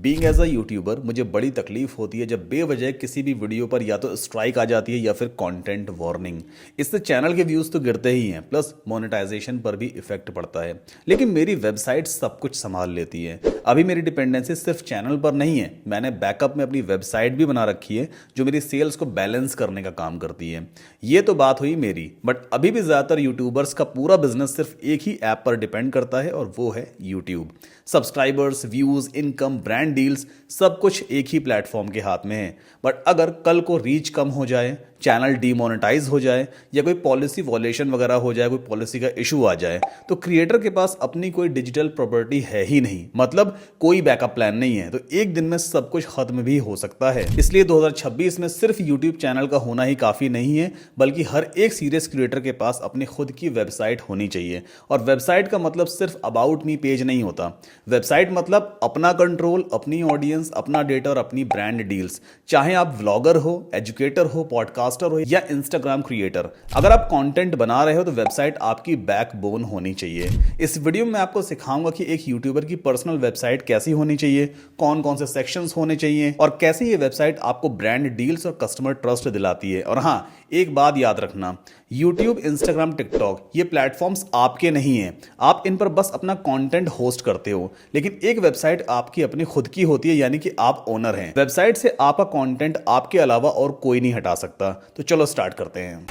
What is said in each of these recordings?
Being as a YouTuber मुझे बड़ी तकलीफ होती है जब बेवजह किसी भी वीडियो पर या तो स्ट्राइक आ जाती है या फिर कंटेंट वार्निंग। इससे चैनल के व्यूज़ तो गिरते ही हैं, प्लस मोनेटाइजेशन पर भी इफेक्ट पड़ता है। लेकिन मेरी वेबसाइट सब कुछ संभाल लेती है। अभी मेरी डिपेंडेंसी सिर्फ चैनल पर नहीं है, मैंने बैकअप में अपनी वेबसाइट भी बना रखी है जो मेरी सेल्स को बैलेंस करने का काम करती है। ये तो बात हुई मेरी, बट अभी भी ज़्यादातर यूट्यूबर्स का पूरा बिजनेस सिर्फ एक ही ऐप पर डिपेंड करता है और वो है YouTube. Subscribers, views, income, brand deals सब कुछ एक ही प्लेटफॉर्म के हाथ में है। बट अगर कल को रीच कम हो जाए, चैनल डीमोनेटाइज हो जाए या कोई पॉलिसी वॉलेशन वगैरह हो जाए, कोई पॉलिसी का इशू आ जाए, तो क्रिएटर के पास अपनी कोई डिजिटल प्रॉपर्टी है ही नहीं, मतलब कोई बैकअप प्लान नहीं है। तो एक दिन में सब कुछ खत्म भी हो सकता है। इसलिए 2026 में सिर्फ यूट्यूब चैनल का होना ही काफ़ी नहीं है, बल्कि हर एक सीरियस क्रिएटर के पास अपनी खुद की वेबसाइट होनी चाहिए। और वेबसाइट का मतलब सिर्फ अबाउट मी पेज नहीं होता। वेबसाइट मतलब अपना कंट्रोल, अपनी ऑडियंस, अपना डेटा और अपनी ब्रांड डील्स। चाहे आप व्लॉगर हो, एजुकेटर हो, पॉडकास्टर हो या इंस्टाग्राम क्रिएटर, अगर आप कंटेंट बना रहे हो तो वेबसाइट आपकी बैकबोन होनी चाहिए। इस वीडियो में मैं आपको सिखाऊंगा कि एक यूट्यूबर की पर्सनल वेबसाइट कैसी होनी चाहिए, कौन कौन से सेक्शंस होने चाहिए और कैसे ये वेबसाइट आपको ब्रांड डील्स और कस्टमर ट्रस्ट दिलाती है। और हाँ, एक बात याद रखना, यूट्यूब, इंस्टाग्राम, टिकटॉक ये प्लेटफॉर्म्स आपके नहीं हैं। आप इन पर बस अपना कंटेंट होस्ट करते हो, लेकिन एक वेबसाइट आपकी अपनी खुद की होती है, यानी कि आप ओनर हैं। वेबसाइट से आपका कंटेंट आपके अलावा और कोई नहीं हटा सकता। तो चलो स्टार्ट करते हैं।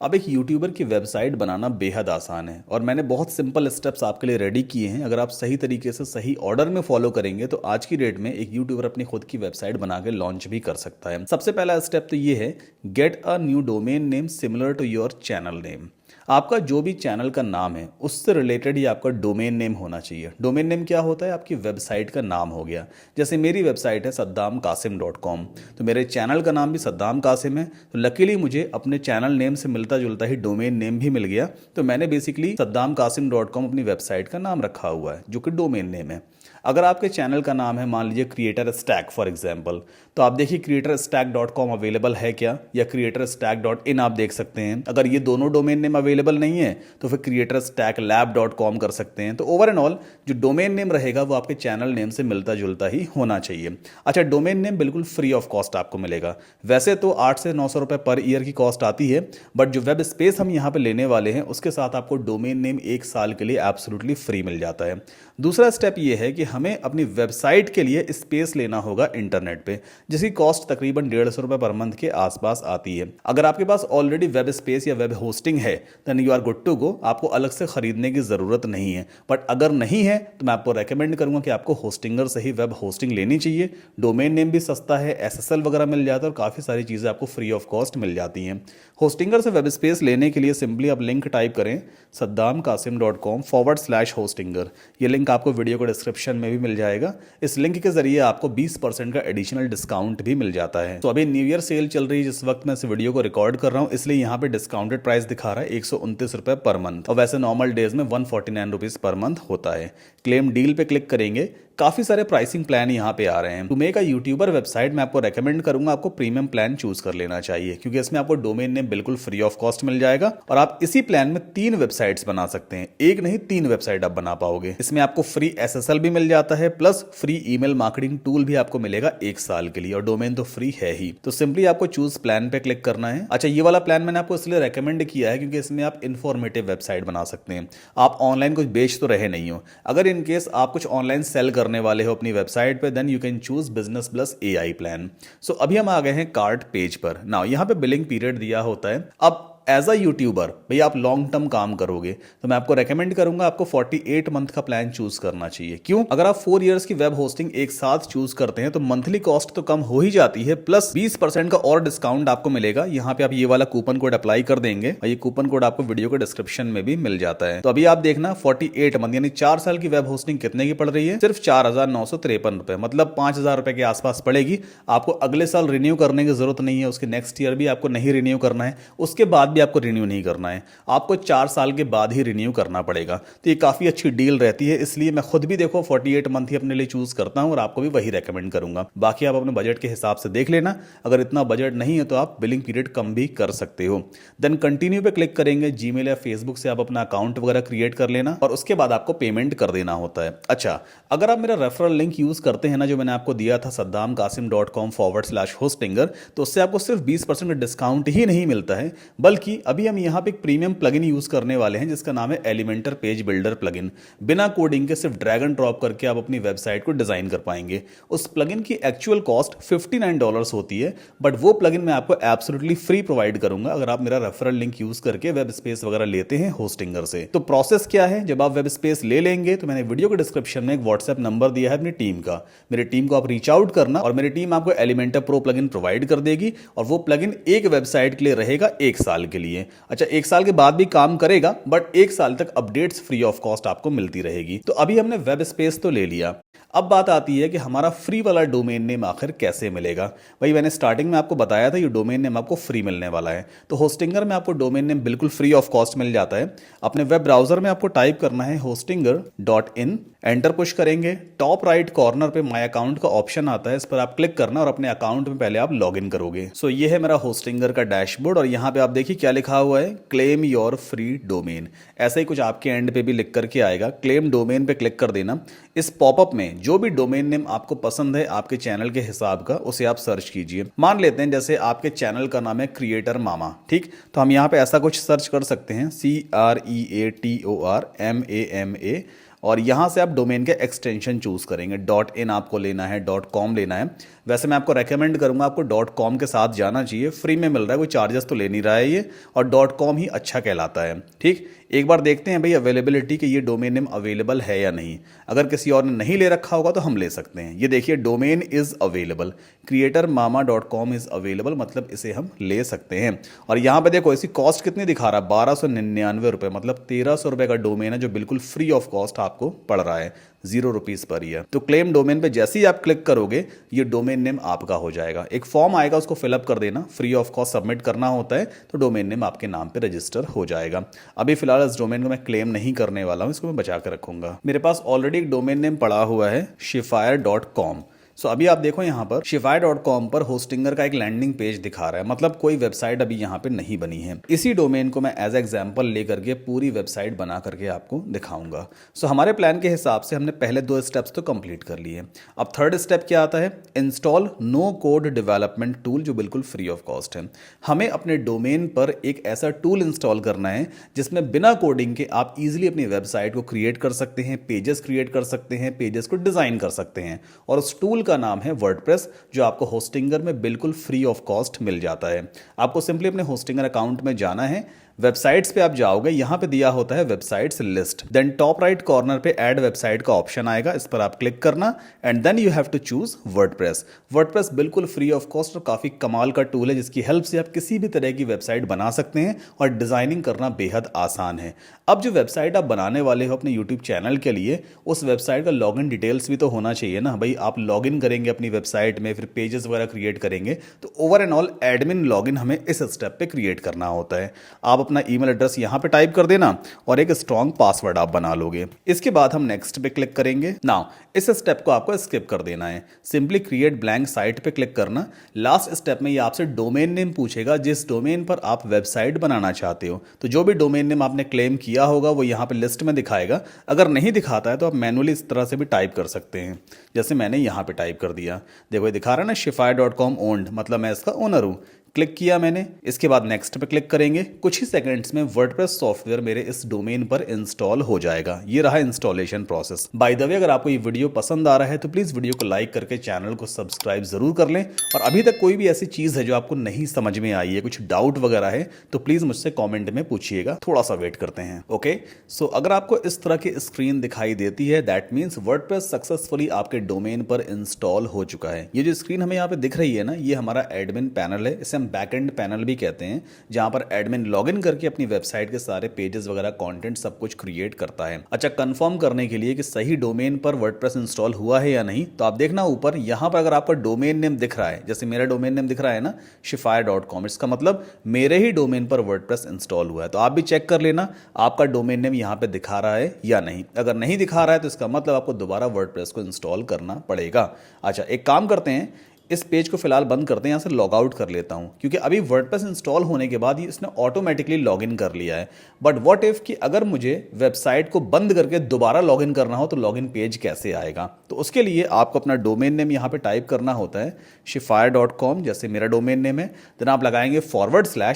अब एक यूट्यूबर की वेबसाइट बनाना बेहद आसान है और मैंने बहुत सिंपल स्टेप्स आपके लिए रेडी किए हैं। अगर आप सही तरीके से सही ऑर्डर में फॉलो करेंगे तो आज की डेट में एक यूट्यूबर अपनी खुद की वेबसाइट बना के लॉन्च भी कर सकता है। सबसे पहला स्टेप तो ये है, get a new domain name similar to your channel name. आपका जो भी चैनल का नाम है उससे रिलेटेड ही आपका डोमेन नेम होना चाहिए। डोमेन नेम क्या होता है? आपकी वेबसाइट का नाम हो गया। जैसे मेरी वेबसाइट है saddamkasim.com, तो मेरे चैनल का नाम भी सद्दाम कासिम है। तो लकीली मुझे अपने चैनल नेम से मिलता जुलता ही डोमेन नेम भी मिल गया। तो मैंने बेसिकली saddamkasim.com अपनी वेबसाइट का नाम रखा हुआ है जो कि डोमेन नेम है। अगर आपके चैनल का नाम है मान लीजिए क्रिएटर स्टैक फॉर एग्जांपल, तो आप देखिए creatorstack.com अवेलेबल है क्या, या creatorstack.in आप देख सकते हैं। अगर ये दोनों डोमेन नेम अवेलेबल नहीं है तो फिर creatorstacklab.com कर सकते हैं। तो ओवर एंड ऑल जो डोमेन नेम रहेगा वो आपके चैनल नेम से मिलता जुलता ही होना चाहिए। अच्छा, डोमेन नेम बिल्कुल फ्री ऑफ कॉस्ट आपको मिलेगा। वैसे तो 8 से 900 रुपये पर ईयर की कॉस्ट आती है, बट जो वेब स्पेस हम यहाँ पे लेने वाले हैं उसके साथ आपको डोमेन नेम 1 साल के लिए एब्सोल्युटली फ्री मिल जाता है। दूसरा स्टेप ये है कि हमें अपनी वेबसाइट के लिए स्पेस लेना होगा इंटरनेट पे, जिसकी कॉस्ट तकरीबन 150 रुपये पर मंथ के आसपास आती है। अगर आपके पास ऑलरेडी वेब स्पेस या वेब होस्टिंग है then you are good to go, आपको अलग से खरीदने की ज़रूरत नहीं है। बट अगर नहीं है तो मैं आपको रेकमेंड करूंगा कि आपको होस्टिंगर से ही वेब होस्टिंग लेनी चाहिए। डोमेन नेम भी सस्ता है, SSL वगैरह मिल जाता है और काफ़ी सारी चीज़ें आपको फ्री ऑफ कॉस्ट मिल जाती हैं। होस्टिंगर से वेब स्पेस लेने के लिए सिंपली आप लिंक टाइप करें saddamkasim.com/hostinger। ये लिंक आपको वीडियो को डिस्क्रिप्शन में भी मिल जाएगा। इस लिंक के जरिए आपको 20% का एडिशनल डिस्काउंट भी मिल जाता है। तो अभी न्यू ईयर सेल चल रही है जिस वक्त मैं इस वीडियो को रिकॉर्ड कर रहा हूँ, इसलिए यहाँ पे डिस्काउंटेड प्राइस दिखा रहा है 129 रुपये पर मंथ, और वैसे नॉर्मल डेज में 149 रुपीज़ पर मंथ होता है। क्लेम डील पे क्लिक करेंगे, काफ़ी सारे प्राइसिंग प्लान यहाँ पे आ रहे हैं। To make a YouTuber website मैं आपको रेकमेंड करूंगा आपको प्रीमियम प्लान चूज कर लेना चाहिए, क्योंकि इसमें आपको डोमेन नेम बिल्कुल फ्री ऑफ कॉस्ट मिल जाएगा और आप इसी प्लान में 3 वेबसाइट्स बना सकते हैं। एक नहीं 3 वेबसाइट आप बना पाओगे। इसमें आपको फ्री SSL भी मिल जाता है, plus free email marketing tool भी आपको मिलेगा 1 साल के लिए, और डोमेन तो फ्री है ही। तो सिंपली आपको चूज प्लान पे क्लिक करना है। अच्छा, ये वाला प्लान मैंने आपको इसलिए रेकमेंड किया है क्योंकि इसमें आप इन्फॉर्मेटिव वेबसाइट बना सकते हैं। आप ऑनलाइन कुछ बेच तो रहे नहीं हो। अगर इनकेस आप कुछ ऑनलाइन सेल करने वाले हो अपनी वेबसाइट पे, then you can choose business plus AI plan. So अभी हम आ गए हैं कार्ट पेज पर। नाउ यहाँ पे बिलिंग पीरियड दिया होता है। अब एज अ यूट्यूबर भैया आप लॉन्ग टर्म काम करोगे तो मैं आपको रेकमेंड करूंगा आपको 48 मंथ का प्लान चूज करना चाहिए। क्यों? अगर आप 4 इयर्स की वेब होस्टिंग एक साथ चूज करते हैं तो मंथली कॉस्ट तो कम हो ही जाती है, प्लस 20% का और डिस्काउंट आपको मिलेगा। यहाँ पे आप ये वाला कूपन कोड अप्लाई कर देंगे और ये कूपन कोड आपको वीडियो के डिस्क्रिप्शन में भी मिल जाता है। तो अभी आप देखना 48 मंथ यानी 4 साल की वेब होस्टिंग कितने की पड़ रही है? सिर्फ 4,953 रुपए, मतलब 5,000 रुपए के आसपास पड़ेगी। आपको अगले साल रिन्यू करने की जरूरत नहीं है, उसके नेक्स्ट ईयर भी आपको नहीं रिन्यू करना है, उसके बाद भी आपको रिन्यू नहीं करना है, आपको 4 साल के बाद ही रिन्यू करना पड़ेगा। तो ये काफ़ी अच्छी डील रहती है, इसलिए मैं खुद भी देखो 48 मंथ ही अपने लिए चूज़ करता हूँ और आपको भी वही रेकमेंड करूँगा। बाकी आप अपने बजट के हिसाब से देख लेना, अगर इतना बजट नहीं है तो आप बिलिंग पीरियड कम भी कर सकते हो। देन कंटिन्यू पे क्लिक करेंगे, जीमेल या फेसबुक से आप अपना अकाउंट वगैरह क्रिएट कर लेना और उसके बाद आपको पेमेंट कर देना होता है। अच्छा, अगर आप मेरा रेफरल लिंक यूज़ करते हैं ना, जो मैंने आपको दिया था saddamkasim.com/hostinger, तो उससे आपको सिर्फ 20% का डिस्काउंट ही नहीं मिलता है, बल्कि अभी हम यहाँ पे एक प्रीमियम प्लगइन यूज़ करने वाले हैं जिसका नाम है एलिमेंटर पेज बिल्डर प्लगइन। बिना कोडिंग के सिर्फ ड्रैग एंड ड्रॉप करके आप अपनी वेबसाइट को डिज़ाइन कर पाएंगे। उस प्लगइन की एक्चुअल कॉस्ट $59 होती है, बट वो प्लगइन मैं आपको एब्सोल्युटली फ्री प्रोवाइड करूंगा अगर आप मेरा रेफरल लिंक यूज़ करके वेब स्पेस वगैरह लेते हैं होस्टिंगर से। तो प्रोसेस क्या है, जब आप वेब स्पेस ले लेंगे तो मैंने वीडियो के डिस्क्रिप्शन में एक व्हाट्सएप नंबर दिया है अपनी टीम का, मेरी टीम को आप रीच आउट करना और मेरी टीम आपको एलिमेंटर प्रो प्लगइन प्रोवाइड कर देगी और वो प्लगइन एक वेबसाइट के लिए रहेगा 1 साल के लिए। अच्छा, 1 साल के बाद भी काम करेगा, बट 1 साल तक अपडेट्स फ्री ऑफ कॉस्ट आपको मिलती रहेगी। तो अभी हमने वेब स्पेस तो ले लिया, अब बात आती है कि हमारा फ्री वाला डोमेन नेम आखिर कैसे मिलेगा। भाई मैंने स्टार्टिंग में आपको बताया था ये डोमेन नेम आपको फ्री मिलने वाला है, तो होस्टिंगर में आपको डोमेन नेम बिल्कुल फ्री ऑफ कॉस्ट मिल जाता है। अपने वेब ब्राउजर में आपको टाइप करना है hostinger.in, एंटर पुश करेंगे, टॉप राइट कॉर्नर पे माय अकाउंट का ऑप्शन आता है, इस पर आप क्लिक करना और अपने अकाउंट में पहले आप लॉग इन करोगे। सो ये है मेरा होस्टिंगर का डैशबोर्ड और यहाँ पे आप देखिए क्या लिखा हुआ है, क्लेम योर फ्री डोमेन। ऐसा ही कुछ आपके एंड पे भी लिख करके आएगा, क्लेम डोमेन पे क्लिक कर देना। इस पॉपअप में जो भी डोमेन नेम आपको पसंद है आपके चैनल के हिसाब का, उसे आप सर्च कीजिए। मान लेते हैं जैसे आपके चैनल का नाम है क्रिएटर मामा, ठीक, तो हम यहाँ पे ऐसा कुछ सर्च कर सकते हैं, CREATORMAMA, और यहाँ से आप डोमेन के एक्सटेंशन चूज करेंगे। .in आपको लेना है, .com लेना है। वैसे मैं आपको रेकमेंड करूंगा आपको .com के साथ जाना चाहिए, फ्री में मिल रहा है, कोई चार्जेस तो ले नहीं रहा है ये, और .com ही अच्छा कहलाता है। ठीक, एक बार देखते हैं भाई अवेलेबिलिटी कि ये डोमेन नेम अवेलेबल है या नहीं। अगर किसी और ने नहीं ले रखा होगा तो हम ले सकते हैं। ये देखिए domain is available, creatormama.com is available, मतलब इसे हम ले सकते हैं। और यहाँ पे देखो इसकी कॉस्ट कितनी दिखा रहा है, 1299 रुपये, मतलब 1300 रुपये का डोमेन है जो बिल्कुल फ्री ऑफ कॉस्ट आपको पड़ रहा है, ₹0 पर ईयर। तो क्लेम डोमेन पे जैसे ही आप क्लिक करोगे ये डोमेन नेम आपका हो जाएगा। एक फॉर्म आएगा, उसको फिलअप कर देना, फ्री ऑफ कॉस्ट सबमिट करना होता है, तो डोमेन नेम आपके नाम पे रजिस्टर हो जाएगा। अभी फिलहाल इस डोमेन को मैं क्लेम नहीं करने वाला हूँ, इसको मैं बचा कर रखूंगा। मेरे पास ऑलरेडी एक डोमेन नेम पड़ा हुआ है shifire.com। सो अभी आप देखो यहाँ पर shifire.com पर होस्टिंगर का एक लैंडिंग पेज दिखा रहा है, मतलब कोई वेबसाइट अभी यहाँ पे नहीं बनी है। इसी डोमेन को मैं एज एग्जाम्पल लेकर के पूरी वेबसाइट बना करके आपको दिखाऊंगा। सो हमारे प्लान के हिसाब से हमने पहले 2 स्टेप्स तो कंप्लीट कर लिए। अब थर्ड स्टेप क्या आता है, install no code development tool, जो बिल्कुल फ्री ऑफ कॉस्ट है। हमें अपने डोमेन पर एक ऐसा टूल इंस्टॉल करना है जिसमें बिना कोडिंग के आप इजीली अपनी वेबसाइट को क्रिएट कर सकते हैं, पेजेस क्रिएट कर सकते हैं, पेजेस को डिजाइन कर सकते हैं। और उस टूल का नाम है वर्डप्रेस, जो आपको होस्टिंगर में बिल्कुल फ्री ऑफ कॉस्ट मिल जाता है। आपको सिंपली अपने होस्टिंगर अकाउंट में जाना है, वेबसाइट्स पे आप जाओगे, यहां पे दिया होता है websites list, then top right corner पे ऐड वेबसाइट का ऑप्शन आएगा, इस पर आप क्लिक करना and then you have to choose WordPress. WordPress बिल्कुल फ्री ऑफ कॉस्ट और काफी कमाल का टूल है जिसकी हेल्प से आप किसी भी तरह की वेबसाइट बना सकते हैं और डिजाइनिंग करना बेहद आसान है। अब जो वेबसाइट आप बनाने वाले हो अपने यूट्यूब चैनल के लिए, उस वेबसाइट का लॉगिन डिटेल्स भी तो होना चाहिए ना भाई। आप लॉगिन करेंगे अपनी वेबसाइट में, फिर पेजेस वगैरह क्रिएट करेंगे, तो over and all admin login हमें इस स्टेप पे क्रिएट करना होता है। आप अपना ईमेल एड्रेस यहां पे टाइप कर देना और एक स्ट्रॉन्ग पासवर्ड आप बना लोगे। इसके बाद हम नेक्स्ट पे क्लिक करेंगे। नाउ इस स्टेप को आपको स्किप कर देना है, सिंपली क्रिएट ब्लैंक साइट पे क्लिक करना। लास्ट स्टेप में ये आपसे डोमेन नेम पूछेगा जिस डोमेन पर आप वेबसाइट बनाना चाहते हो। तो जो भी डोमेन नेम आपने क्लेम किया होगा वो यहाँ पे लिस्ट में दिखाएगा। अगर नहीं दिखाता है तो आप मैनुअली इस तरह से भी टाइप कर सकते हैं, जैसे मैंने यहाँ पे टाइप कर दिया। देखो ये दिखा रहा है ना shifire.com ओन्ड, मतलब मैं इसका ओनर हूँ। क्लिक किया मैंने, इसके बाद नेक्स्ट पे क्लिक करेंगे। कुछ ही सेकंड्स में वर्डप्रेस सॉफ्टवेयर मेरे इस डोमेन पर इंस्टॉल हो जाएगा। ये रहा installation process. By the way, अगर आपको ये वीडियो पसंद आ रहा है तो प्लीज वीडियो को लाइक करके चैनल को सब्सक्राइब जरूर कर लें। और अभी तक कोई भी ऐसी चीज है जो आपको नहीं समझ में आई है, कुछ डाउट वगैरह है, तो प्लीज मुझसे कॉमेंट में पूछिएगा, थोड़ा सा वेट करते हैं। ओके, सो अगर आपको इस तरह की स्क्रीन दिखाई देती है, दैट मीन्स वर्डप्रेस सक्सेसफुली आपके डोमेन पर इंस्टॉल हो चुका है। ये जो स्क्रीन हमें यहाँ पे दिख रही है ना, ये हमारा एडमिन पैनल है, इसे हम बैकएंड पैनल भी कहते हैं, जहां पर एडमिन लॉगिन करके अपनी वेबसाइट के सारे पेजेस वगैरह कंटेंट सब कुछ क्रिएट करता है। अच्छा, कंफर्म करने के लिए कि सही डोमेन पर वर्डप्रेस इंस्टॉल हुआ है या नहीं, तो आप देखना ऊपर यहाँ पर अगर आपका डोमेन नेम दिख रहा है, जैसे मेरा डोमेन नेम दिख रहा है ना shifire.com, इसका मतलब मेरे ही डोमेन पर वर्डप्रेस इंस्टॉल हुआ है। तो आप भी चेक कर लेना आपका डोमेन नेम यहाँ पे दिखा रहा है या नहीं। अगर नहीं दिखा रहा है तो इसका मतलब आपको दोबारा वर्डप्रेस को इंस्टॉल करना पड़ेगा। अच्छा, एक काम करते हैं, इस पेज को फिलहाल बंद करते हैं, यहाँ से लॉग आउट कर लेता हूँ, क्योंकि अभी वर्डप्रेस इंस्टॉल होने के बाद ही इसने ऑटोमेटिकली लॉगिन कर लिया है। बट व्हाट इफ कि अगर मुझे वेबसाइट को बंद करके दोबारा लॉगिन करना हो तो लॉगिन पेज कैसे आएगा? तो उसके लिए आपको अपना डोमेन नेम यहाँ पे टाइप करना होता है shifire.com, जैसे मेरा डोमेन नेम है। देन आप लगाएंगे /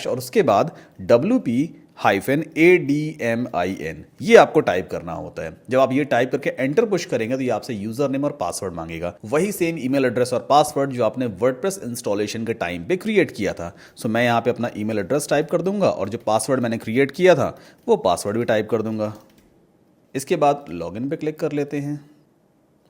और उसके बाद WP-ADMIN, ये आपको टाइप करना होता है। जब आप ये टाइप करके एंटर पुश करेंगे तो ये आपसे यूजर नेम और पासवर्ड मांगेगा, वही सेम ईमेल एड्रेस और पासवर्ड जो आपने वर्डप्रेस इंस्टॉलेशन के टाइम पे क्रिएट किया था। सो मैं यहाँ पे अपना ईमेल एड्रेस टाइप कर दूंगा और जो पासवर्ड मैंने क्रिएट किया था वो पासवर्ड भी टाइप कर दूंगा। इसके बाद लॉगिन पे क्लिक कर लेते हैं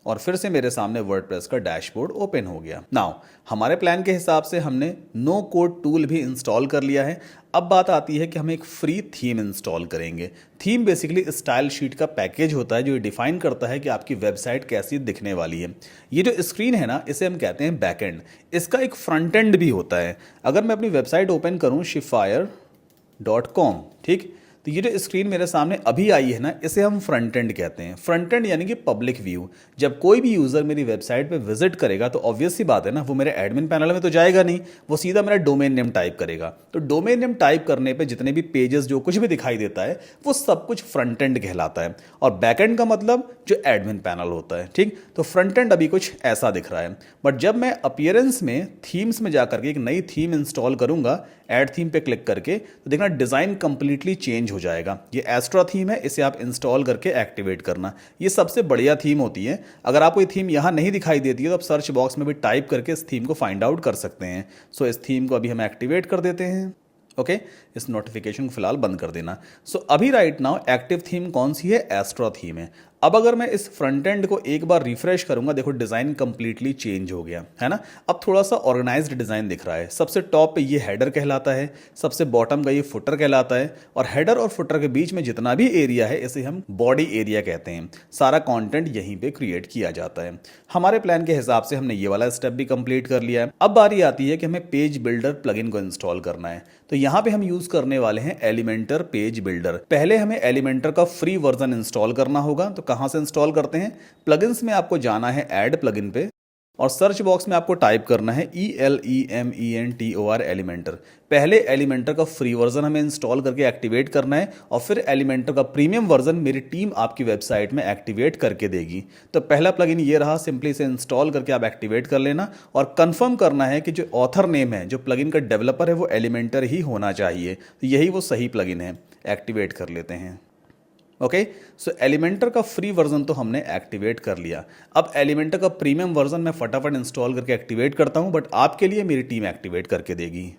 और फिर से मेरे सामने वर्डप्रेस का डैशबोर्ड ओपन हो गया। नाउ हमारे प्लान के हिसाब से हमने नो कोड टूल भी इंस्टॉल कर लिया है। अब बात आती है कि हम एक फ्री थीम इंस्टॉल करेंगे। थीम बेसिकली स्टाइल शीट का पैकेज होता है जो डिफाइन करता है कि आपकी वेबसाइट कैसी दिखने वाली है। ये जो स्क्रीन है ना, इसे हम कहते हैं बैकएंड। इसका एक फ्रंट एंड भी होता है। अगर मैं अपनी वेबसाइट ओपन करूँ shifire.com, ठीक, तो ये जो स्क्रीन मेरे सामने अभी आई है ना, इसे हम फ्रंट एंड कहते हैं। फ्रंट एंड यानी कि पब्लिक व्यू। जब कोई भी यूजर मेरी वेबसाइट पे विजिट करेगा तो ऑब्वियस सी बात है ना, वो मेरे एडमिन पैनल में तो जाएगा नहीं, वो सीधा मेरा डोमेन नेम टाइप करेगा। तो डोमेन नेम टाइप करने पे जितने भी पेजेस जो कुछ भी दिखाई देता है वो सब कुछ फ्रंट एंड कहलाता है। और बैक एंड का मतलब जो एडमिन पैनल होता है, ठीक। तो फ्रंट एंड अभी कुछ ऐसा दिख रहा है। बट जब मैं अपीयरेंस में थीम्स में जाकर के एक नई थीम इंस्टॉल करूंगा, ऐड थीम पे क्लिक करके, तो देखना डिजाइन कंप्लीटली चेंज हो जाएगा। ये एस्ट्रा थीम है, इसे आप इंस्टॉल करके एक्टिवेट करना। ये सबसे बढ़िया थीम होती है। अगर आपको ये थीम यहाँ नहीं दिखाई देती है तो आप सर्च बॉक्स में भी टाइप करके इस थीम को फाइंड आउट कर सकते हैं। सो इस थीम को अभी हम एक्टिवेट कर देते हैं। ओके, इस नोटिफिकेशन को फिलहाल बंद कर देना। सो अभी राइट नाउ एक्टिव थीम कौन सी है? एस्ट्रा थीम है। अब अगर मैं इस फ्रंट एंड को एक बार रिफ्रेश करूंगा, देखो डिजाइन कंप्लीटली चेंज हो गया है ना। अब थोड़ा सा ऑर्गेनाइज्ड डिजाइन दिख रहा है। सबसे टॉप पे ये हेडर कहलाता है, सबसे बॉटम का ये फुटर कहलाता है, और हेडर और फुटर के बीच में जितना भी एरिया है इसे हम बॉडी एरिया कहते हैं। सारा कंटेंट यहीं पे क्रिएट किया जाता है। हमारे प्लान के हिसाब से हमने ये वाला स्टेप भी कंप्लीट कर लिया है। अब बारी आती है कि हमें पेज बिल्डर प्लगइन को इंस्टॉल करना है। तो यहाँ पे हम यूज करने वाले हैं एलिमेंटर पेज बिल्डर। पहले हमें एलिमेंटर का फ्री वर्जन इंस्टॉल करना होगा। तो कहाँ से इंस्टॉल करते हैं? प्लगइन्स में आपको जाना है ऐड प्लगइन पे और सर्च बॉक्स में आपको टाइप करना है ELEMENTOR एलिमेंटर। पहले एलिमेंटर का फ्री वर्जन हमें इंस्टॉल करके एक्टिवेट करना है और फिर एलिमेंटर का प्रीमियम वर्जन मेरी टीम आपकी वेबसाइट में एक्टिवेट करके देगी। तो पहला प्लगइन ये रहा, सिंपली इसे इंस्टॉल करके आप एक्टिवेट कर लेना और कंफर्म करना है कि जो ऑथर नेम है, जो प्लगइन का डेवलपर है, वो एलिमेंटर ही होना चाहिए। तो यही वो सही प्लगइन है। एक्टिवेट कर लेते हैं। ओके, सो एलिमेंटर का फ्री वर्जन तो हमने एक्टिवेट कर लिया। अब एलिमेंटर का प्रीमियम वर्जन मैं फटाफट इंस्टॉल करके एक्टिवेट करता हूं, बट आपके लिए मेरी टीम एक्टिवेट करके देगी।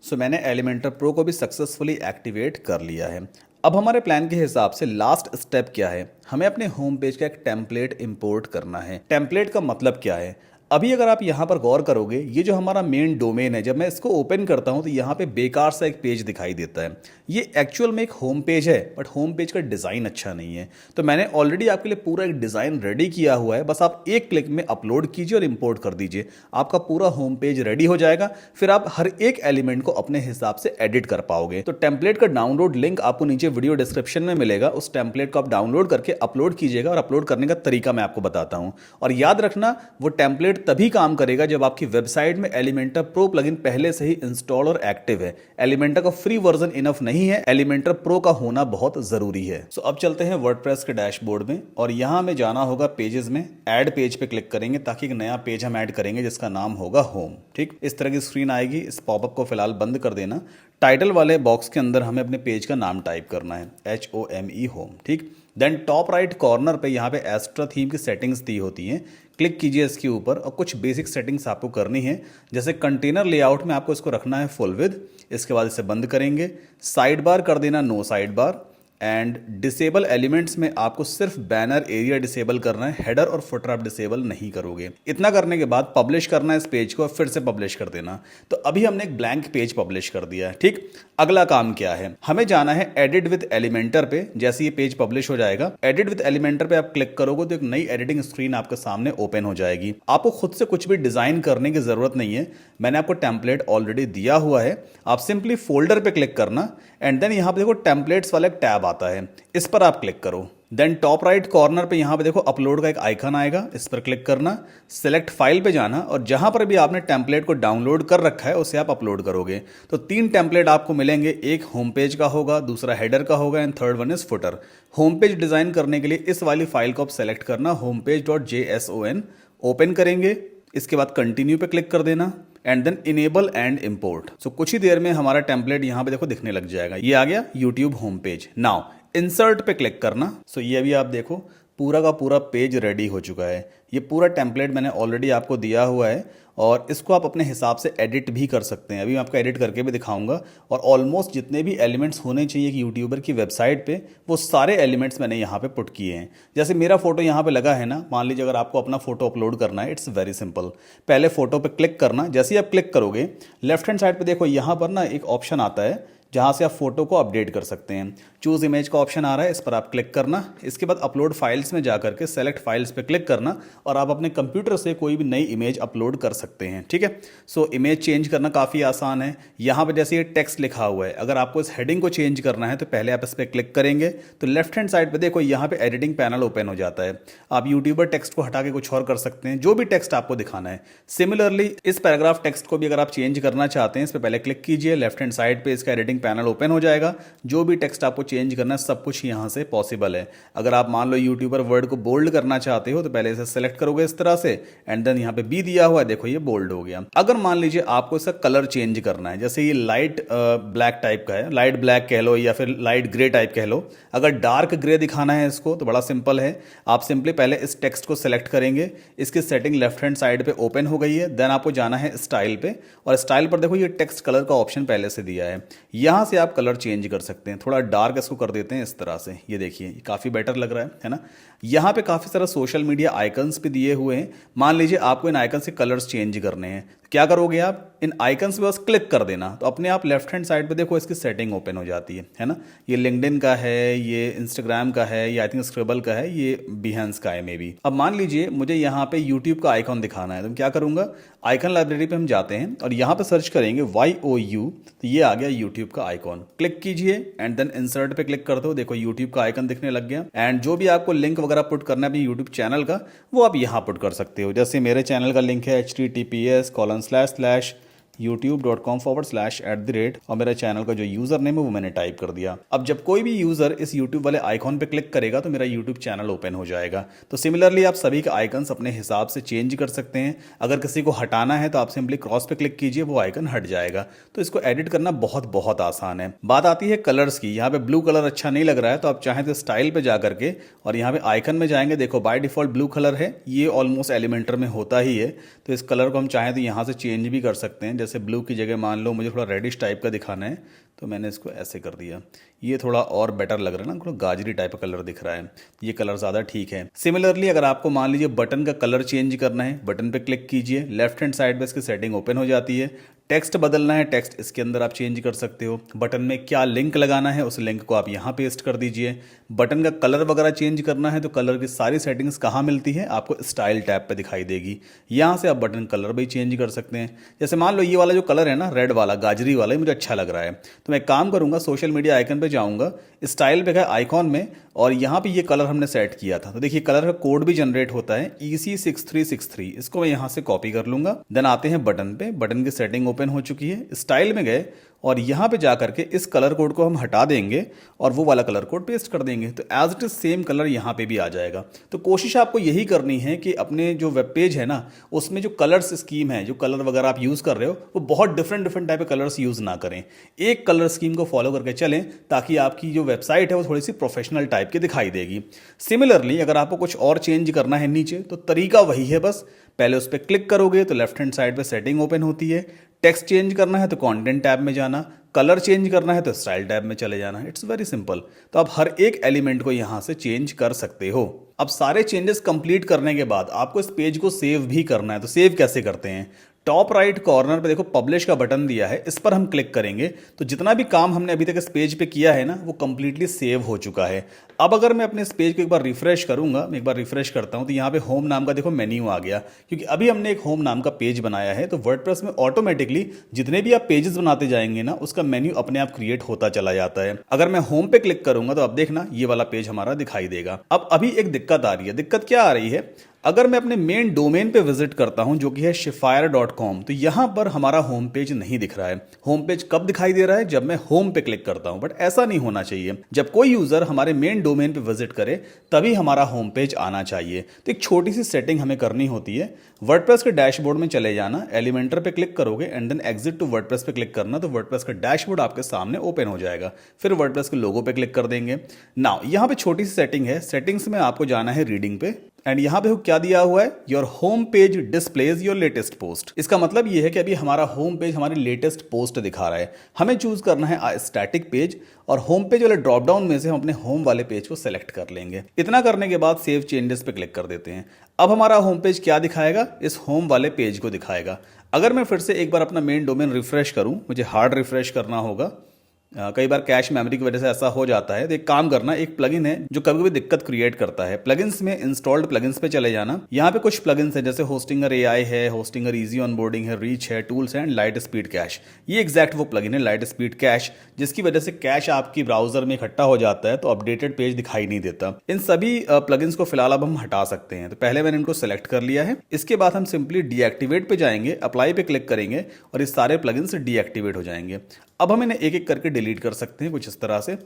सो मैंने एलिमेंटर प्रो को भी सक्सेसफुली एक्टिवेट कर लिया है। अब हमारे प्लान के हिसाब से लास्ट स्टेप क्या है? हमें अपने होम पेज का एक टेम्पलेट इंपोर्ट करना है। टेम्पलेट का मतलब क्या है? अभी अगर आप यहाँ पर गौर करोगे, ये जो हमारा मेन डोमेन है, जब मैं इसको ओपन करता हूँ तो यहाँ पे बेकार सा एक पेज दिखाई देता है। ये एक्चुअल में एक होम पेज है, बट होम पेज का डिज़ाइन अच्छा नहीं है। तो मैंने ऑलरेडी आपके लिए पूरा एक डिज़ाइन रेडी किया हुआ है। बस आप एक क्लिक में अपलोड कीजिए और इंपोर्ट कर दीजिए, आपका पूरा होम पेज रेडी हो जाएगा। फिर आप हर एक एलिमेंट को अपने हिसाब से एडिट कर पाओगे। तो टेम्पलेट का डाउनलोड लिंक आपको नीचे वीडियो डिस्क्रिप्शन में मिलेगा। उस टेम्पलेट को आप डाउनलोड करके अपलोड कीजिएगा और अपलोड करने का तरीका मैं आपको बताता हूँ। और याद रखना, वो टेम्पलेट तभी काम करेगा जब आपकी वेबसाइट में एलिमेंटर प्रो प्लगइन पहले से ही इंस्टॉल और एक्टिव है। एलिमेंटर का फ्री वर्जन इनफ नहीं है, एलिमेंटर प्रो का होना बहुत जरूरी है। सो अब चलते हैं वर्डप्रेस के डैशबोर्ड में और यहां हमें जाना होगा पेजेस में। ऐड पेज पे क्लिक करेंगे ताकि एक नया पेज हम ऐड करेंगे जिसका नाम होगा होम। ठीक, इस तरह की स्क्रीन आएगी। इस पॉपअप को फिलहाल बंद कर देना। टाइटल वाले बॉक्स के अंदर हमें अपने पेज का नाम टाइप करना है, HOME होम। ठीक, देन टॉप राइट कॉर्नर पे यहाँ पे एस्ट्रा थीम की सेटिंग्स दी होती हैं। क्लिक कीजिए इसके ऊपर और कुछ बेसिक सेटिंग्स आपको करनी है। जैसे कंटेनर लेआउट में आपको इसको रखना है फुल विद। इसके बाद इसे बंद करेंगे। साइड बार कर देना no side bar. And disable elements में आपको सिर्फ बैनर एरिया डिसेबल करना है, हेडर और फुटर आप डिसेबल नहीं करोगे। इतना करने के बाद पब्लिश करना है इस पेज को, फिर से पब्लिश कर देना। तो अभी हमने एक ब्लैंक पेज पब्लिश कर दिया है। ठीक, अगला काम क्या है, हमें जाना है एडिट विद एलिमेंटर पे। जैसे ये पेज पब्लिश हो जाएगा, एडिट विद एलिमेंटर पे आप क्लिक करोगे तो एक नई एडिटिंग स्क्रीन आपके सामने ओपन हो जाएगी। आपको खुद से कुछ भी डिजाइन करने की जरूरत नहीं है, मैंने आपको टेम्पलेट ऑलरेडी दिया हुआ है। आप सिंपली फोल्डर पे क्लिक करना एंड देन यहां पे देखो टेम्पलेट्स वाला एक टैब आता है, इस पर आप क्लिक करो। देन टॉप राइट कॉर्नर पे यहां पे देखो अपलोड का एक आइकन आएगा, इस पर क्लिक करना, सिलेक्ट फाइल पे जाना और जहां पर भी आपने टेम्पलेट को डाउनलोड कर रखा है उसे आप अपलोड करोगे। तो 3 टेम्पलेट आपको मिलेंगे, एक होम पेज का होगा, दूसरा हेडर का होगा and third one is footer. Home page design करने के लिए इस वाली फाइल को आप सेलेक्ट करना, homepage.json ओपन करेंगे, इसके बाद कंटिन्यू पे क्लिक कर देना and then enable and import. So कुछ ही देर में हमारा टेम्पलेट यहां पे देखो दिखने लग जाएगा। ये आ गया YouTube home page. Now insert पे क्लिक करना। सो ये अभी आप देखो पूरा का पूरा पेज रेडी हो चुका है। ये पूरा टेम्पलेट मैंने ऑलरेडी आपको दिया हुआ है और इसको आप अपने हिसाब से एडिट भी कर सकते हैं। अभी मैं आपको एडिट करके भी दिखाऊंगा और ऑलमोस्ट जितने भी एलिमेंट्स होने चाहिए कि यूट्यूबर की वेबसाइट पे, वो सारे एलिमेंट्स मैंने यहाँ पे पुट किए हैं। जैसे मेरा फोटो यहाँ पे लगा है ना, मान लीजिए अगर आपको अपना फोटो अपलोड करना है, इट्स वेरी सिंपल। पहले फोटो पे क्लिक करना, जैसे ही आप क्लिक करोगे लेफ्ट हैंड साइड पे देखो यहाँ पर ना एक ऑप्शन आता है जहां से आप फोटो को अपडेट कर सकते हैं। चूज इमेज का ऑप्शन आ रहा है, इस पर आप क्लिक करना। इसके बाद अपलोड फाइल्स में जाकर के सेलेक्ट फाइल्स पे क्लिक करना और आप अपने कंप्यूटर से कोई भी नई इमेज अपलोड कर सकते हैं। ठीक है, सो इमेज चेंज करना काफ़ी आसान है। यहाँ पे जैसे ये टेक्स्ट लिखा हुआ है, अगर आपको इस हेडिंग को चेंज करना है तो पहले आप इस पर क्लिक करेंगे तो लेफ्ट हैंड साइड पर देखो यहाँ पे एडिटिंग पैनल ओपन हो जाता है। आप यूट्यूबर टेक्स्ट को हटा के कुछ और कर सकते हैं, जो भी टेक्स्ट आपको दिखाना है। सिमिलरली इस पैराग्राफ टेक्स्ट को भी अगर आप चेंज करना चाहते हैं, इस पर पहले क्लिक कीजिए, लेफ्ट हैंड साइड पे इसका एडिटिंग पैनल ओपन हो जाएगा। जो भी टेक्स्ट आपको चेंज करना है सब कुछ यहां से पॉसिबल है। अगर आप मान लो यूट्यूबर वर्ड को बोल्ड करना चाहते हो तो पहले इसे सेलेक्ट करोगे इस तरह से एंड देन यहां पे बी दिया हुआ है, देखो ये बोल्ड हो गया। अगर मान लीजिए आपको इसका कलर चेंज करना है, जैसे ये लाइट ब्लैक टाइप का है, लाइट ब्लैक कह लो या फिर लाइट ग्रे टाइप कह लो। अगर डार्क ग्रे दिखाना है इसको तो बड़ा सिंपल है, आप सिंपली पहले इस टेक्स्ट को सेलेक्ट करेंगे, इसकी सेटिंग लेफ्ट हैंड साइड पे ओपन हो गई है। देन आपको जाना है स्टाइल पे और स्टाइल पर देखो ये टेक्स्ट कलर का ऑप्शन पहले से दिया है, यहां से आप कलर चेंज कर सकते हैं। थोड़ा डार्क इसको कर देते हैं इस तरह से, ये देखिए ये काफ़ी बेटर लग रहा है ना। यहाँ पे काफ़ी सारा सोशल मीडिया आइकन्स भी दिए हुए हैं। मान लीजिए आपको इन आइकन से कलर्स चेंज करने हैं, क्या करोगे आप, इन आइकन्स पे बस क्लिक कर देना तो अपने आप लेफ्ट हैंड साइड पे देखो इसकी सेटिंग ओपन हो जाती है ना। ये लिंक्डइन का है, ये इंस्टाग्राम का है, ये आई थिंक स्क्रिबल का है, ये बिहेंस का है मे बी। अब मान लीजिए मुझे यहाँ पे यूट्यूब का आइकॉन दिखाना है तो क्या करूंगा, आइकन लाइब्रेरी पे हम जाते हैं और यहाँ पे सर्च करेंगे YOU, तो ये आ गया यूट्यूब का आइकॉन। क्लिक कीजिए एंड देन इंसर्ट पे क्लिक कर दो, देखो यूट्यूब का आइकन दिखने लग गया। एंड जो भी आपको लिंक वगैरह पुट करना है अपनी यूट्यूब चैनल का, वो आप यहाँ पुट कर सकते हो। जैसे मेरे चैनल का लिंक है https:// youtube.com/@ और मेरा चैनल का जो यूजर नेम है वो मैंने टाइप कर दिया। अब जब कोई भी यूजर इस यूट्यूब वाले आइकॉन पे क्लिक करेगा तो मेरा यूट्यूब चैनल ओपन हो जाएगा। तो सिमिलरली आप सभी के आइकन्स अपने हिसाब से चेंज कर सकते हैं। अगर किसी को हटाना है तो आप सिंपली क्रॉस पे क्लिक कीजिए, वो आइकन हट जाएगा। तो इसको एडिट करना बहुत बहुत आसान है। बात आती है कलर्स की, यहाँ पे ब्लू कलर अच्छा नहीं लग रहा है तो आप चाहें तो स्टाइल पे जाकर के और यहाँ पे आइकन में जाएंगे, देखो बाय डिफॉल्ट ब्लू कलर है, ये ऑलमोस्ट एलिमेंटर में होता ही है। तो इस कलर को हम चाहें तो यहाँ से चेंज भी कर सकते हैं। जैसे ब्लू की जगह मान लो मुझे थोड़ा रेडिश टाइप का दिखाना है तो मैंने इसको ऐसे कर दिया, ये थोड़ा और बेटर लग रहा है ना, थोड़ा गाजरी टाइप का कलर दिख रहा है, ये कलर ज़्यादा ठीक है। सिमिलरली अगर आपको मान लीजिए बटन का कलर चेंज करना है, बटन पे क्लिक कीजिए, लेफ्ट हैंड साइड पे इसकी सेटिंग ओपन हो जाती है। टेक्स्ट बदलना है, टेक्स्ट इसके अंदर आप चेंज कर सकते हो। बटन में क्या लिंक लगाना है उस लिंक को आप यहाँ पेस्ट कर दीजिए। बटन का कलर वगैरह चेंज करना है तो कलर की सारी सेटिंग्स कहाँ मिलती है, आपको स्टाइल टैब पे दिखाई देगी। यहाँ से आप बटन कलर भी चेंज कर सकते हैं। जैसे मान लो ये वाला जो कलर है ना, रेड वाला गाजरी वाला, ये मुझे अच्छा लग रहा है तो मैं काम करूंगा, सोशल मीडिया आइकन पे जाऊंगा, स्टाइल पे गए आइकॉन में और यहाँ पे ये कलर हमने सेट किया था तो देखिए कलर का कोड भी जनरेट होता है EC6363। इसको मैं यहाँ से कॉपी कर लूंगा। देन आते हैं बटन पे, बटन की सेटिंग ओपन हो चुकी है। स्टाइल में गए और यहाँ पे जाकर के इस कलर कोड को हम हटा देंगे और वो वाला कलर कोड पेस्ट कर देंगे तो as it is same colour यहाँ पे भी आ जाएगा। तो कोशिश आपको यही करनी है कि अपने जो वेब पेज है ना, उसमें जो कलर्स स्कीम है, जो कलर वगैरह आप यूज़ कर रहे हो, वो बहुत डिफरेंट टाइप के कलर्स यूज़ ना करें। एक कलर स्कीम को फॉलो करके चलें ताकि आपकी जो वेबसाइट है वो थोड़ी सी प्रोफेशनल टाइप की दिखाई देगी। सिमिलरली अगर आपको कुछ और चेंज करना है नीचे तो तरीका वही है, बस पहले उस पर क्लिक करोगे तो लेफ्ट हैंड साइड पे सेटिंग ओपन होती है। टेक्स्ट चेंज करना है तो कंटेंट टैब में जाना, कलर चेंज करना है तो स्टाइल टैब में चले जाना है। It's very simple. तो आप हर एक एलिमेंट को यहाँ से चेंज कर सकते हो। अब सारे चेंजेस कंप्लीट करने के बाद आपको इस पेज को सेव भी करना है। तो सेव कैसे करते हैं? टॉप राइट कॉर्नर पे देखो पब्लिश का बटन दिया है, इस पर हम क्लिक करेंगे तो जितना भी काम हमने अभी तक इस पेज पे किया है ना वो कंप्लीटली सेव हो चुका है। अब अगर मैं अपने इस पेज को एक बार रिफ्रेश करूंगा, मैं एक बार रिफ्रेश करता हूं तो यहाँ पे होम नाम का देखो मेन्यू आ गया, क्योंकि अभी हमने एक होम नाम का पेज बनाया है। तो वर्डप्रेस में ऑटोमेटिकली जितने भी आप पेजेस बनाते जाएंगे ना उसका मेन्यू अपने आप क्रिएट होता चला जाता है। अगर मैं होम पे क्लिक करूंगा तो अब देखना ये वाला पेज हमारा दिखाई देगा। अब अभी एक दिक्कत आ रही है। दिक्कत क्या आ रही है? अगर मैं अपने मेन डोमेन पे विजिट करता हूं जो कि है shipwire.com, तो यहां पर हमारा होम पेज नहीं दिख रहा है। होम पेज कब दिखाई दे रहा है? जब मैं होम पे क्लिक करता हूं। बट ऐसा नहीं होना चाहिए। जब कोई यूजर हमारे मेन डोमेन पे विजिट करे तभी हमारा होम पेज आना चाहिए। तो एक छोटी सी सेटिंग हमें करनी होती है। वर्डप्रेस के डैशबोर्ड में चले जाना, एलिमेंटर पे क्लिक करोगे and then exit to WordPress पे क्लिक करना, तो वर्डप्रेस का डैशबोर्ड आपके सामने ओपन हो जाएगा। फिर वर्डप्रेस के लोगो पे क्लिक कर देंगे। नाउ यहाँ पे छोटी सी सेटिंग है। सेटिंग्स में आपको जाना है रीडिंग पे एंड यहां पे क्या दिया हुआ है? Your home page displays your latest post. इसका मतलब ये है कि अभी हमारा होम पेज हमारी लेटेस्ट पोस्ट दिखा रहा है। हमें चूज करना है स्टैटिक पेज और होम पेज वाले ड्रॉप डाउन में से हम अपने होम वाले पेज को सेलेक्ट कर लेंगे। इतना करने के बाद सेव चेंजेस पे क्लिक कर देते हैं। अब हमारा होम पेज क्या दिखाएगा? इस होम वाले पेज को दिखाएगा। अगर मैं फिर से एक बार अपना मेन डोमेन रिफ्रेश करूं, मुझे हार्ड रिफ्रेश करना होगा, कई बार कैश मेमोरी की वजह से ऐसा हो जाता है। तो एक काम करना, एक प्लगइन है जो कभी कभी दिक्कत क्रिएट करता है। प्लगइन्स में इंस्टॉल्ड प्लगइन्स पे चले जाना। यहाँ पे कुछ प्लगइन्स है जैसे होस्टिंगर एआई है, होस्टिंगर इजी ऑनबोर्डिंग है, रीच है, टूल्स है एंड लाइट स्पीड कैश। ये एग्जैक्ट वो प्लगइन है लाइट स्पीड कैश, जिसकी वजह से कैश आपकी ब्राउजर में इकट्ठा हो जाता है तो अपडेटेड पेज दिखाई नहीं देता। इन सभी प्लगइन्स को फिलहाल अब हम हटा सकते हैं। तो पहले मैंने इनको सेलेक्ट कर लिया है। इसके बाद हम सिंपली डीएक्टिवेट पे जाएंगे, अप्लाई पे क्लिक करेंगे और ये सारे प्लगइन्स डीएक्टिवेट हो जाएंगे। अब हम इन्हें एक एक करके डिलीट कर सकते हैं कुछ इस तरह से।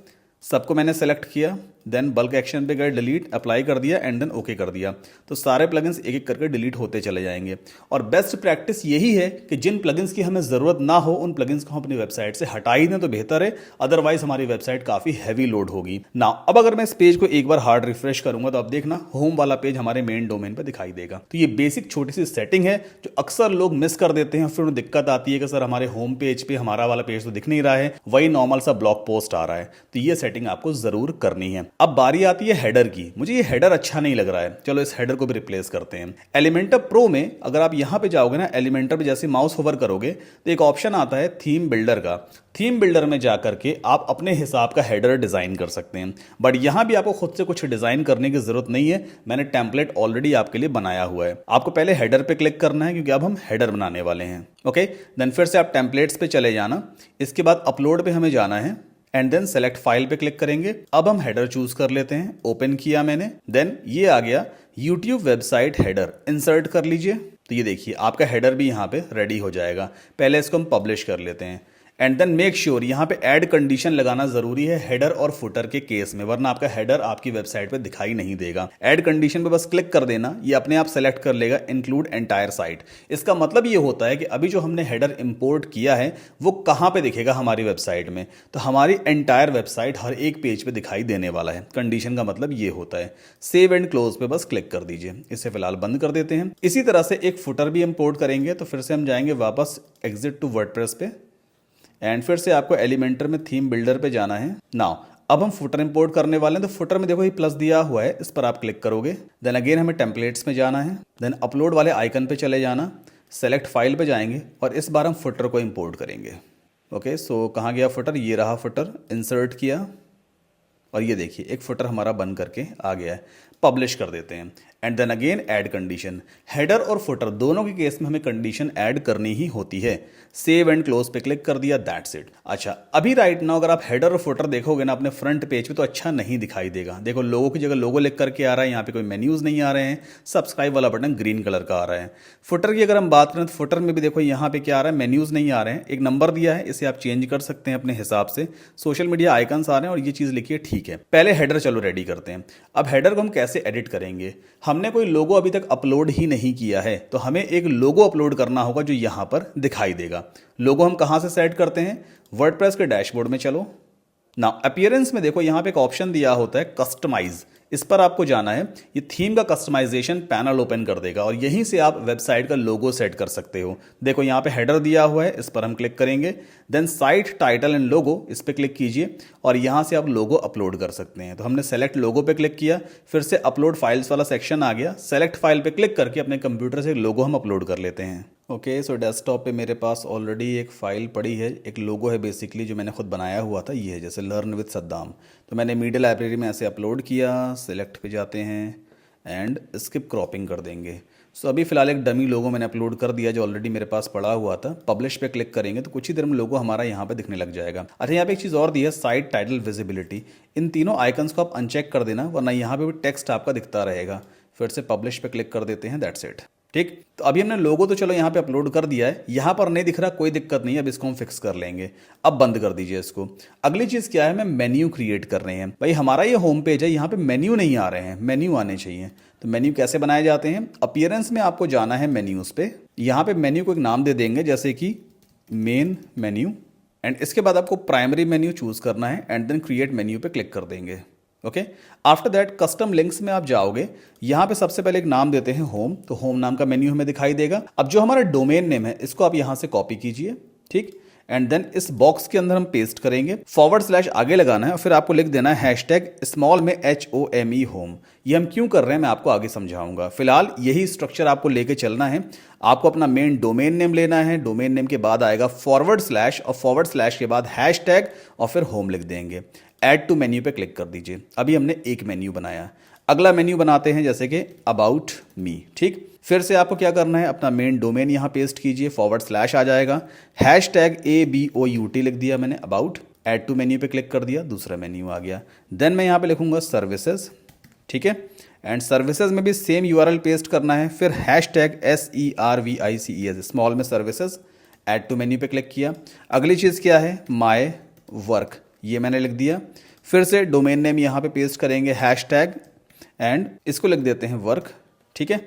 सबको मैंने सेलेक्ट किया, देन बल्क एक्शन पे गए, डिलीट, अप्लाई कर दिया एंड देन ओके कर दिया। तो सारे प्लगइन्स एक एक करके डिलीट होते चले जाएंगे। और बेस्ट प्रैक्टिस यही है कि जिन प्लगइन्स की हमें ज़रूरत ना हो उन प्लगइन्स को हम अपनी वेबसाइट से हटा ही दें तो बेहतर है, अदरवाइज हमारी वेबसाइट काफ़ी हैवी लोड होगी ना। अब अगर मैं इस पेज को एक बार हार्ड रिफ्रेश करूंगा तो अब देखना होम वाला पेज हमारे मेन डोमेन पर दिखाई देगा। तो ये बेसिक छोटी सी सेटिंग है जो अक्सर लोग मिस कर देते हैं। फिर उन्हें दिक्कत आती है कि सर हमारे होम पेज पे हमारा वाला पेज तो दिख नहीं रहा है, वही नॉर्मल सा ब्लॉग पोस्ट आ रहा है। तो ये सेटिंग आपको जरूर करनी है। अब बारी आती है हेडर की। मुझे ये हेडर अच्छा नहीं लग रहा है, चलो इस हेडर को भी रिप्लेस करते हैं। एलिमेंटर प्रो में अगर आप यहां पे जाओगे ना, एलिमेंटर पे जैसे माउस होवर करोगे तो एक ऑप्शन आता है थीम बिल्डर का। थीम बिल्डर में जाकर के आप अपने हिसाब का हेडर डिजाइन कर सकते हैं। बट यहां भी आपको खुद से कुछ डिजाइन करने की जरूरत नहीं है, मैंने टेम्पलेट ऑलरेडी आपके लिए बनाया हुआ है। आपको पहले हेडर पे क्लिक करना है क्योंकि अब हम हेडर बनाने वाले हैं। ओके, देन फिर से आप टेम्पलेट्स पे चले जाना। इसके बाद अपलोड पे हमें जाना है एंड देन सेलेक्ट फाइल पे क्लिक करेंगे। अब हम हेडर चूज कर लेते हैं। ओपन किया मैंने, देन ये आ गया यूट्यूब वेबसाइट हेडर, इंसर्ट कर लीजिए। तो ये देखिए आपका हेडर भी यहाँ पे रेडी हो जाएगा। पहले इसको हम पब्लिश कर लेते हैं एंड देन मेक श्योर यहाँ पे ऐड कंडीशन लगाना जरूरी है हेडर और फुटर के केस में, वरना आपका हेडर आपकी वेबसाइट पे दिखाई नहीं देगा। ऐड कंडीशन पे बस क्लिक कर देना, ये अपने आप सेलेक्ट कर लेगा इंक्लूड एंटायर साइट। इसका मतलब ये होता है कि अभी जो हमने हेडर इंपोर्ट किया है वो कहाँ पे दिखेगा हमारी वेबसाइट में, तो हमारी एंटायर वेबसाइट हर एक पेज पे दिखाई देने वाला है। कंडीशन का मतलब ये होता है। सेव एंड क्लोज पे बस क्लिक कर दीजिए। इसे फिलहाल बंद कर देते हैं। इसी तरह से एक फुटर भी इंपोर्ट करेंगे। तो फिर से हम जाएंगे वापस एग्जिट टू वर्डप्रेस पे एंड फिर से आपको एलिमेंटर में थीम बिल्डर पे जाना है। नाउ अब हम फुटर इंपोर्ट करने वाले हैं। तो फुटर में देखो ये प्लस दिया हुआ है, इस पर आप क्लिक करोगे। देन अगेन हमें टेम्पलेट्स में जाना है, देन अपलोड वाले आइकन पे चले जाना, सेलेक्ट फाइल पे जाएंगे और इस बार हम फुटर को इंपोर्ट करेंगे। ओके, सो कहाँ गया फुटर? ये रहा फुटर, इंसर्ट किया और ये देखिए एक फुटर हमारा बन करके आ गया है। पब्लिश कर देते हैं and then again add condition. Header और फुटर दोनों के केस में हमें कंडीशन ऐड करनी ही होती है। सेव एंड क्लोज पे क्लिक कर दिया, दैट्स इट। अच्छा, अभी राइट नाउ अगर आप हेडर और फुटर देखोगे ना अपने फ्रंट पेज पे तो अच्छा नहीं दिखाई देगा। देखो लोगो की जगह लोगो लिख करके आ रहा है, यहाँ पे कोई मेन्यूज नहीं आ रहे हैं, सब्सक्राइब वाला बटन ग्रीन कलर का आ रहा है। फुटर की अगर हम बात करें तो फुटर में भी देखो यहाँ पे क्या आ रहा है, मेन्यूज नहीं आ रहे हैं। एक नंबर दिया है, इसे आप चेंज कर सकते हैं अपने हिसाब से। सोशल मीडिया आइकन्स आ रहे हैं और ये चीज़ लिखी है, ठीक है। पहले हेडर चलो रेडी करते हैं। अब हेडर को हम कैसे एडिट करेंगे? हमने कोई लोगो अभी तक अपलोड ही नहीं किया है तो हमें एक लोगो अपलोड करना होगा जो यहां पर दिखाई देगा। लोगो हम कहां से सेट करते हैं? वर्डप्रेस के डैशबोर्ड में चलो। ना अपीयरेंस में देखो यहां पे एक ऑप्शन दिया होता है कस्टमाइज। इस पर आपको जाना है। ये थीम का कस्टमाइजेशन पैनल ओपन कर देगा और यहीं से आप वेबसाइट का लोगो सेट कर सकते हो। देखो यहाँ पे हेडर दिया हुआ है, इस पर हम क्लिक करेंगे। Then site title and logo, इस पर क्लिक कीजिए और यहाँ से आप लोगो अपलोड कर सकते हैं। तो हमने सेलेक्ट लोगो पे क्लिक किया, फिर से अपलोड फाइल्स वाला सेक्शन आ गया। सेलेक्ट फाइल पे क्लिक करके अपने कंप्यूटर से लोगो हम अपलोड कर लेते हैं। ओके, सो डेस्कटॉप पे मेरे पास ऑलरेडी एक फ़ाइल पड़ी है, एक लोगो है बेसिकली जो मैंने खुद बनाया हुआ था। ये है जैसे लर्न विद सद्दाम। तो मैंने मीडिया लाइब्रेरी में ऐसे अपलोड किया, सिलेक्ट पे जाते हैं एंड स्किप क्रॉपिंग कर देंगे। सो अभी फ़िलहाल एक डमी लोगो मैंने अपलोड कर दिया जो ऑलरेडी मेरे पास पड़ा हुआ था। पब्लिश पे क्लिक करेंगे तो कुछ ही देर में लोगो हमारा यहाँ पे दिखने लग जाएगा। अच्छा, यहाँ पे एक चीज़ और दी है, साइट टाइटल विजिबिलिटी। इन तीनों आइकन्स को आप अनचेक कर देना, वरना यहाँ पे भी टेक्स्ट आपका दिखता रहेगा। फिर से पब्लिश पे क्लिक कर देते हैं, दैट्स इट। ठीक, तो अभी हमने लोगो तो चलो यहाँ पे अपलोड कर दिया है, यहाँ पर नहीं दिख रहा, कोई दिक्कत नहीं है, अब इसको हम फिक्स कर लेंगे। अब बंद कर दीजिए इसको। अगली चीज़ क्या है, हमें मेन्यू क्रिएट कर रहे हैं। भाई हमारा ये होम पेज है, यहाँ पे मेन्यू नहीं आ रहे हैं, मेन्यू आने चाहिए। तो मेन्यू कैसे बनाए जाते हैं, अपीयरेंस में आपको जाना है मेन्यूज़ पे। यहाँ पे मेन्यू को एक नाम दे देंगे जैसे कि मेन मेन्यू, एंड इसके बाद आपको प्राइमरी मेन्यू चूज़ करना है एंड देन क्रिएट मेन्यू पे क्लिक कर देंगे। Okay, after that custom links में आप जाओगे, यहाँ पे सबसे पहले एक नाम देते हैं होम। तो होम नाम का मेन्यू हमें दिखाई देगा। अब जो हमारा डोमेन नेम है इसको आप यहाँ से कॉपी कीजिए, ठीक, एंड देन इस बॉक्स के अंदर हम पेस्ट करेंगे। / आगे लगाना है और फिर आपको लिख देना है हैशटैग स्मॉल में HOME होम। ये हम क्यों कर रहे हैं मैं आपको आगे समझाऊंगा। फिलहाल यही स्ट्रक्चर आपको लेके चलना है। आपको अपना मेन डोमेन नेम लेना है, डोमेन नेम के बाद आएगा / और / के बाद हैशटैग और फिर होम लिख देंगे। ऐड टू मेन्यू पे क्लिक कर दीजिए। अभी हमने एक मेन्यू बनाया, अगला मेन्यू बनाते हैं जैसे कि अबाउट मी। ठीक, फिर से आपको क्या करना है, अपना मेन डोमेन यहाँ पेस्ट कीजिए, / आ जाएगा, हैशटैग ABOUT लिख दिया मैंने अबाउट। ऐड टू मेन्यू पे क्लिक कर दिया, दूसरा मेन्यू आ गया। देन मैं यहाँ पे लिखूंगा सर्विसेज, ठीक है, एंड सर्विसेज में भी सेम URL पेस्ट करना है, फिर हैशटैग SERVICES स्मॉल में सर्विसेज। ऐड टू मेन्यू पे क्लिक किया। अगली चीज़ क्या है, माय वर्क, ये मैंने लिख दिया। फिर से डोमेन नेम यहाँ पे पेस्ट करेंगे, हैशटैग, एंड इसको लिख देते हैं वर्क, ठीक है,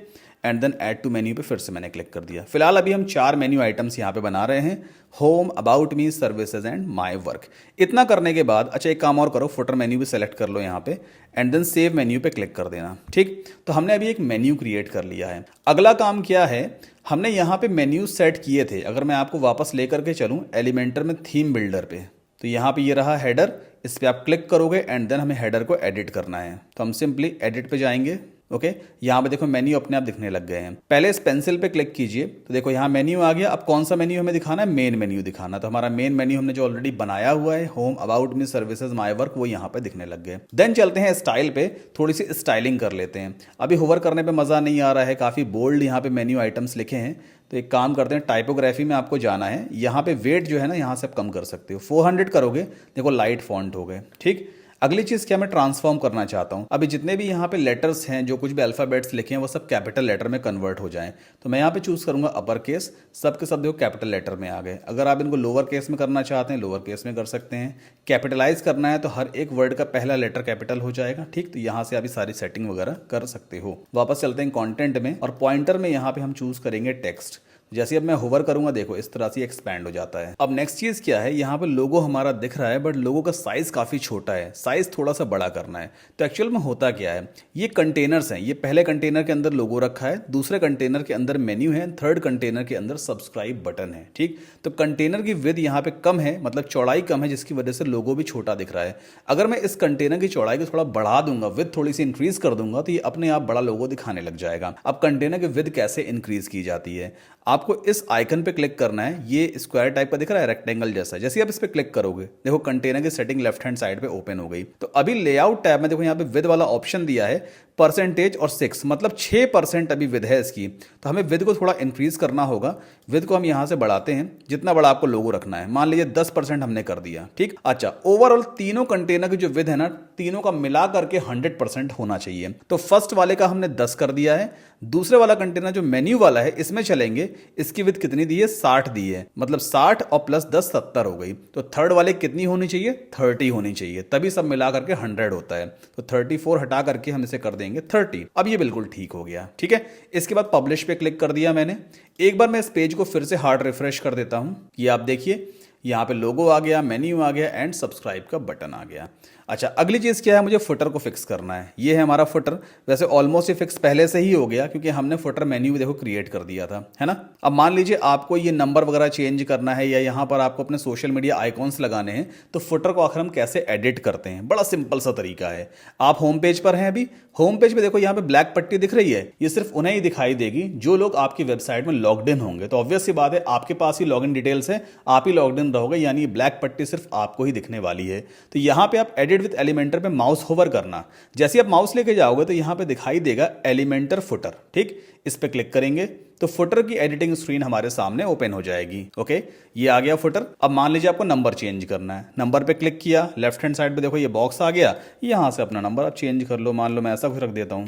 and then add to menu पे फिर से मैंने क्लिक कर दिया। फिलहाल अभी हम 4 मेन्यू आइटम्स यहाँ पे बना रहे हैं, home, about me, services and my work. इतना करने के बाद अच्छा एक काम और करो, फुटर मेन्यू भी सेलेक्ट कर लो यहाँ पे एंड देन सेव मेन्यू पे क्लिक कर देना। ठीक, तो हमने अभी एक मेन्यू क्रिएट कर लिया है। अगला काम क्या है, हमने यहाँ पे मेन्यू सेट किए थे। अगर मैं आपको वापस लेकर के चलूँ एलिमेंटर में थीम बिल्डर पे, तो यहाँ पे ये रहा हेडर, इस पर आप क्लिक करोगे एंड देन हमें हेडर को एडिट करना है। तो हम सिंपली एडिट पे जाएंगे। ओके, यहाँ पे देखो मेन्यू अपने आप दिखने लग गए हैं। पहले इस पेंसिल पे क्लिक कीजिए, तो देखो यहाँ मेन्यू आ गया। अब कौन सा मेन्यू हमें दिखाना है, मेन मेन्यू दिखाना। तो हमारा मेन मेन्यू हमने जो ऑलरेडी बनाया हुआ है, home, about me, services, my work, वो यहाँ पे दिखने लग गए। देन चलते हैं स्टाइल पे, थोड़ी सी स्टाइलिंग कर लेते हैं। अभी होवर करने पे मजा नहीं आ रहा है, काफी बोल्ड यहाँ पे मेन्यू आइटम्स लिखे हैं। तो एक काम करते हैं, टाइपोग्राफी में आपको जाना है। यहाँ पे वेट जो है ना, यहाँ से आप कम कर सकते हो, 400 करोगे, देखो लाइट फॉन्ट हो गए। ठीक, अगली चीज़ क्या मैं ट्रांसफॉर्म करना चाहता हूँ, अभी जितने भी यहाँ पे लेटर्स हैं, जो कुछ भी अल्फ़ाबेट्स लिखे हैं, वो सब कैपिटल लेटर में कन्वर्ट हो जाएं। तो मैं यहाँ पे चूज़ करूँगा अपर केस, सब के सब देखो कैपिटल लेटर में आ गए। अगर आप इनको लोअर केस में करना चाहते हैं, लोअर केस में कर सकते हैं। कैपिटलाइज करना है तो हर एक वर्ड का पहला लेटर कैपिटल हो जाएगा। ठीक, तो यहाँ से आप सारी सेटिंग वगैरह कर सकते हो। वापस चलते हैं कॉन्टेंट में, और पॉइंटर में यहाँ पे हम चूज़ करेंगे टेक्स्ट। जैसे अब मैं होवर करूंगा, देखो इस तरह से एक्सपैंड हो जाता है। अब नेक्स्ट चीज क्या है, यहाँ पे लोगो हमारा दिख रहा है, बट लोगो का साइज काफी छोटा है, साइज थोड़ा सा बड़ा करना है। तो एक्चुअल में होता क्या है, ये कंटेनर्स हैं। ये पहले कंटेनर के अंदर लोगो रखा है, दूसरे कंटेनर के अंदर मेन्यू है, थर्ड कंटेनर के अंदर सब्सक्राइब बटन है। ठीक, तो कंटेनर की विड्थ यहाँ पे कम है, मतलब चौड़ाई कम है, जिसकी वजह से लोगो भी छोटा दिख रहा है। अगर मैं इस कंटेनर की चौड़ाई को थोड़ा बढ़ा दूंगा, विड्थ थोड़ी सी इंक्रीज कर दूंगा, तो ये अपने आप बड़ा लोगो दिखाने लग जाएगा। अब कंटेनर की विड्थ कैसे इंक्रीज की जाती है, आपको इस आइकन पे क्लिक करना है। ये स्क्वायर टाइप का दिख रहा है, रेक्टेंगल जैसा। जैसे आप इस पे क्लिक करोगे, देखो कंटेनर की सेटिंग लेफ्ट हैंड साइड पे ओपन हो गई। तो अभी लेआउट टैब में देखो यहाँ पे विद वाला ऑप्शन दिया है, परसेंटेज और 6, मतलब 6% अभी विद है इसकी। तो हमें विद को थोड़ा इंक्रीज करना होगा। विद को हम यहाँ से बढ़ाते हैं, जितना बड़ा आपको लोगो रखना है। मान लीजिए 10% हमने कर दिया। ठीक, अच्छा, ओवरऑल तीनों कंटेनर की जो विद है ना, तीनों का मिला करके 100% होना चाहिए। तो फर्स्ट वाले का हमने 10 कर दिया है। दूसरे वाला कंटेनर जो मेन्यू वाला है, इसमें चलेंगे, इसकी विद कितनी दी है, 60 दी है, मतलब 60 और प्लस 10 70 हो गई। तो थर्ड वाले कितनी होनी चाहिए, 30 होनी चाहिए, तभी सब मिला करके 100 होता है। तो 34 हटा करके हम इसे कर देंगे 30। अब ये बिल्कुल ठीक हो गया। ठीक है, इसके बाद पब्लिश पे क्लिक कर दिया मैंने। एक बार मैं इस पेज को फिर से हार्ड रिफ्रेश कर देता हूं। ये आप देखिए, यहाँ पे लोगो आ गया, मेन्यू आ गया एंड सब्सक्राइब का बटन आ गया। अच्छा, अगली चीज़ क्या है, मुझे फुटर को फिक्स करना है। ये है हमारा फुटर। वैसे ऑलमोस्ट ये फिक्स पहले से ही हो गया क्योंकि हमने फुटर मेन्यू देखो क्रिएट कर दिया था, है ना। अब मान लीजिए आपको ये नंबर वगैरह चेंज करना है या यहाँ पर आपको अपने सोशल मीडिया आइकॉन्स लगाने हैं, तो फुटर को आखिर हम कैसे एडिट करते हैं, बड़ा सिंपल सा तरीका है। आप होम पेज पर हैं अभी, होम पेज पे देखो यहाँ पे ब्लैक पट्टी दिख रही है, ये सिर्फ उन्हें ही दिखाई देगी जो लोग आपकी वेबसाइट में लॉग्ड इन होंगे। तो ऑब्वियस सी बात है, आपके पास ही लॉगिन डिटेल्स है, आप ही लॉग्ड इन रहोगे, यानी ब्लैक पट्टी सिर्फ आपको ही दिखने वाली है। तो यहाँ पे आप एडिट विद एलिमेंटर पे माउस होवर करना, जैसे आप माउस लेके जाओगे तो यहाँ पे दिखाई देगा एलिमेंटर फुटर, ठीक। इस पे क्लिक करेंगे तो फुटर की एडिटिंग स्क्रीन हमारे सामने ओपन हो जाएगी। ओके, ये आ गया फुटर। अब मान लीजिए आपको नंबर चेंज करना है, नंबर पे क्लिक किया, लेफ्ट हैंड साइड पे देखो ये बॉक्स आ गया, यहां से अपना नंबर आप चेंज कर लो। मान लो मैं ऐसा कुछ रख देता हूं,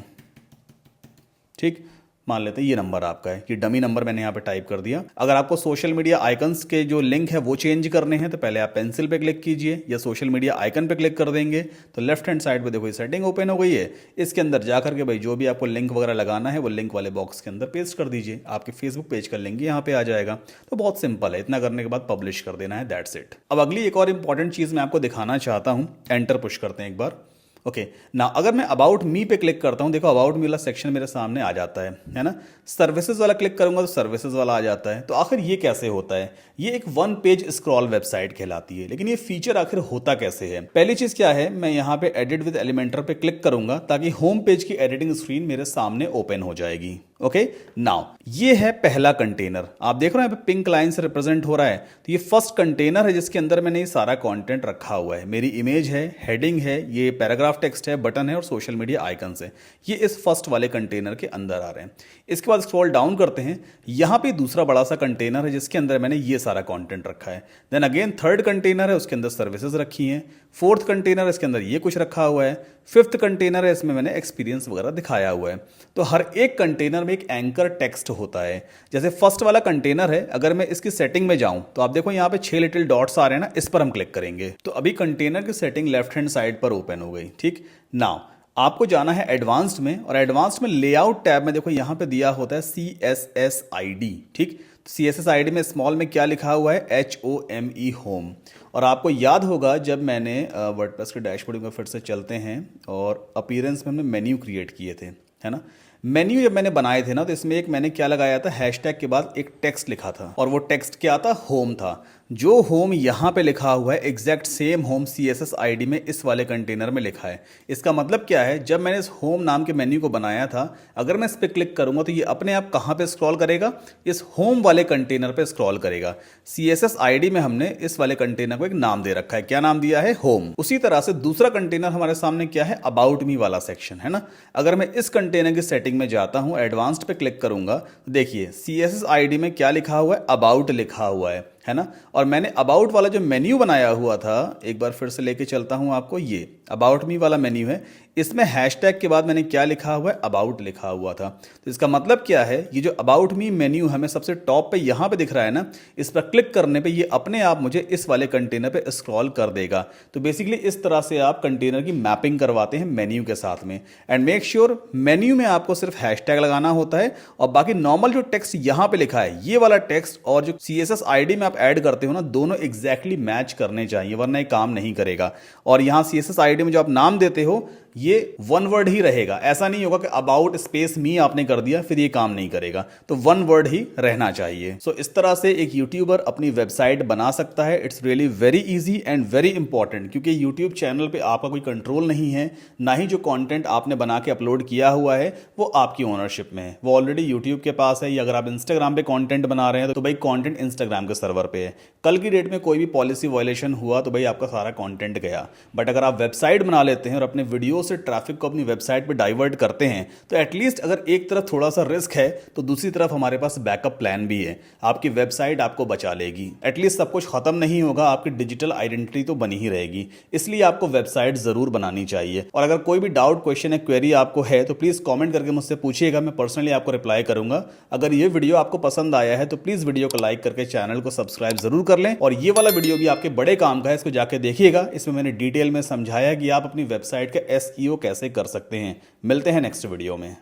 ठीक, मान लेते हैं ये नंबर आपका है, ये डमी नंबर मैंने यहाँ पे टाइप कर दिया। अगर आपको सोशल मीडिया आइकन्स के जो लिंक है वो चेंज करने हैं तो पहले आप पेंसिल पे क्लिक कीजिए या सोशल मीडिया आइकन पे क्लिक कर देंगे तो लेफ्ट हैंड साइड पे देखो ये सेटिंग ओपन हो गई है। इसके अंदर जाकर के भाई जो भी आपको लिंक वगैरह लगाना है वो लिंक वाले बॉक्स के अंदर पेस्ट कर दीजिए, आपके फेसबुक पेज का लिंक यहाँ पे आ जाएगा। तो बहुत सिंपल है, इतना करने के बाद पब्लिश कर देना है, दैट्स इट। अब अगली एक और इंपॉर्टेंट चीज़ मैं आपको दिखाना चाहता हूँ, एंटर पुश करते हैं एक बार। ओके ना, अगर मैं अबाउट मी पे क्लिक करता हूं, देखो अबाउट मी वाला सेक्शन मेरे सामने आ जाता है ना। सर्विसेज वाला क्लिक करूंगा तो सर्विसेज वाला आ जाता है। तो आखिर ये कैसे होता है, ये एक वन पेज स्क्रॉल वेबसाइट कहलाती है, लेकिन ये फीचर आखिर होता कैसे है। पहली चीज क्या है, मैं यहाँ पे एडिट विद एलिमेंटर पे क्लिक करूंगा ताकि होम पेज की एडिटिंग स्क्रीन मेरे सामने ओपन हो जाएगी। ओके नाउ, ये है पहला कंटेनर, आप देख रहे हैं यहाँ पे पिंक लाइन से रिप्रेजेंट हो रहा है। तो ये फर्स्ट कंटेनर है जिसके अंदर मैंने ये सारा कंटेंट रखा हुआ है, मेरी इमेज है, हेडिंग है, ये पैराग्राफ टेक्स्ट है, बटन है और सोशल मीडिया आइकन्स है। ये इस फर्स्ट वाले कंटेनर के अंदर आ रहे हैं। इसके बाद स्क्रॉल डाउन करते हैं, यहाँ पे दूसरा बड़ा सा कंटेनर है जिसके अंदर मैंने ये सारा कंटेंट रखा है। देन अगेन थर्ड कंटेनर है, उसके अंदर सर्विसेज रखी हैं। फोर्थ कंटेनर इसके अंदर ये कुछ रखा हुआ है। फिफ्थ कंटेनर है, इसमें मैंने एक्सपीरियंस वगैरह दिखाया हुआ है। तो हर एक कंटेनर में एक एंकर टेक्स्ट होता है। जैसे फर्स्ट वाला कंटेनर है, अगर मैं इसकी सेटिंग में जाऊं तो आप देखो यहाँ पे 6 लिटिल डॉट्स आ रहे हैं ना, इस पर हम क्लिक करेंगे तो अभी कंटेनर की सेटिंग लेफ्ट हैंड साइड पर ओपन हो गई, ठीक। नाउ आपको जाना है एडवांस्ड में, और एडवांस्ड में लेआउट टैब में देखो यहाँ पे दिया होता है CSSID, ठीक। CSSID में स्मॉल में क्या लिखा हुआ है, HOME, होम। और आपको याद होगा जब मैंने वर्डप्रेस के डैशबोर्ड में फिर से चलते हैं और अपीयरेंस में हमने मेन्यू क्रिएट किए थे, है ना। मेन्यू जब मैंने बनाए थे ना तो इसमें एक मैंने क्या लगाया था, हैशटैग के बाद एक टेक्स्ट लिखा था और वो टेक्स्ट क्या था, होम था। जो होम यहाँ पे लिखा हुआ है एग्जैक्ट सेम होम CSSID में इस वाले कंटेनर में लिखा है। इसका मतलब क्या है, जब मैंने इस होम नाम के मेन्यू को बनाया था, अगर मैं इस पर क्लिक करूंगा तो ये अपने आप कहाँ पे स्क्रॉल करेगा, इस होम वाले कंटेनर पे स्क्रॉल करेगा। CSSID में हमने इस वाले कंटेनर को एक नाम दे रखा है, क्या नाम दिया है, होम। उसी तरह से दूसरा कंटेनर हमारे सामने क्या है, अबाउट मी वाला सेक्शन, है ना। अगर मैं इस कंटेनर की सेटिंग में जाता हूं, एडवांस्ड पे क्लिक करूंगा, देखिए CSSID में क्या लिखा हुआ है, अबाउट लिखा हुआ है ना। और मैंने अबाउट वाला जो मेन्यू बनाया हुआ था, एक बार फिर से लेके चलता हूं आपको, ये अबाउट मी वाला मेन्यू है, इसमें हैशटैग के बाद मैंने क्या लिखा हुआ है, अबाउट लिखा हुआ था। तो इसका मतलब क्या है, ये जो अबाउट मी मेन्यू हमें सबसे टॉप पे यहाँ पे दिख रहा है ना, इस पर क्लिक करने पे ये अपने आप मुझे इस वाले कंटेनर पे स्क्रॉल कर देगा। तो बेसिकली इस तरह से आप कंटेनर की मैपिंग करवाते हैं मेन्यू के साथ में। एंड मेक श्योर मेन्यू में आपको सिर्फ हैशटैग लगाना होता है और बाकी नॉर्मल जो टेक्स्ट यहाँ पे लिखा है, ये वाला टेक्स्ट और जो CSSID में आप ऐड करते हो ना, दोनों एग्जैक्टली मैच करने चाहिए, वरना ये काम नहीं करेगा। और यहाँ CSSID में जो आप नाम देते हो ये वन वर्ड ही रहेगा, ऐसा नहीं होगा कि अबाउट स्पेस मी आपने कर दिया फिर ये काम नहीं करेगा, तो वन वर्ड ही रहना चाहिए। सो इस तरह से एक यूट्यूबर अपनी वेबसाइट बना सकता है। It's really very easy and very important, क्योंकि यूट्यूब चैनल पे आपका कोई कंट्रोल नहीं है, ना ही जो कंटेंट आपने बना के अपलोड किया हुआ है वो आपकी ओनरशिप में है, वो ऑलरेडी यूट्यूब के पास है। या अगर आप इंस्टाग्राम पे कंटेंट बना रहे हैं तो भाई कंटेंट इंस्टाग्राम के सर्वर पे है, कल की डेट में कोई भी पॉलिसी वायलेशन हुआ तो भाई आपका सारा कंटेंट गया। बट अगर आप वेबसाइट बना लेते हैं और अपने वीडियो से ट्रैफिक को अपनी वेबसाइट पे डाइवर्ट करते हैं, तो एटलीस्ट अगर एक तरफ थोड़ा सा रिस्क है तो दूसरी तरफ हमारे पास बैकअप प्लान भी है, आपकी वेबसाइट आपको बचा लेगी। एटलीस्ट सब कुछ खत्म नहीं होगा, आपकी डिजिटल आइडेंटिटी तो बनी ही रहेगी। इसलिए आपको वेबसाइट जरूर बनानी चाहिए। और अगर कोई भी डाउट, क्वेश्चन या क्वेरी आपको है तो प्लीज कॉमेंट करके मुझसे पूछिएगा, मैं पर्सनली आपको रिप्लाई करूंगा। अगर ये वीडियो आपको पसंद आया है तो प्लीज वीडियो को लाइक करके चैनल को सब्सक्राइब जरूर कर लें। और ये वाला वीडियो भी आपके बड़े काम का है, इसको जाके देखिएगा। इसमें मैंने डिटेल में समझाया कि आप अपनी वेबसाइट का SEO कैसे कर सकते हैं। मिलते हैं नेक्स्ट वीडियो में।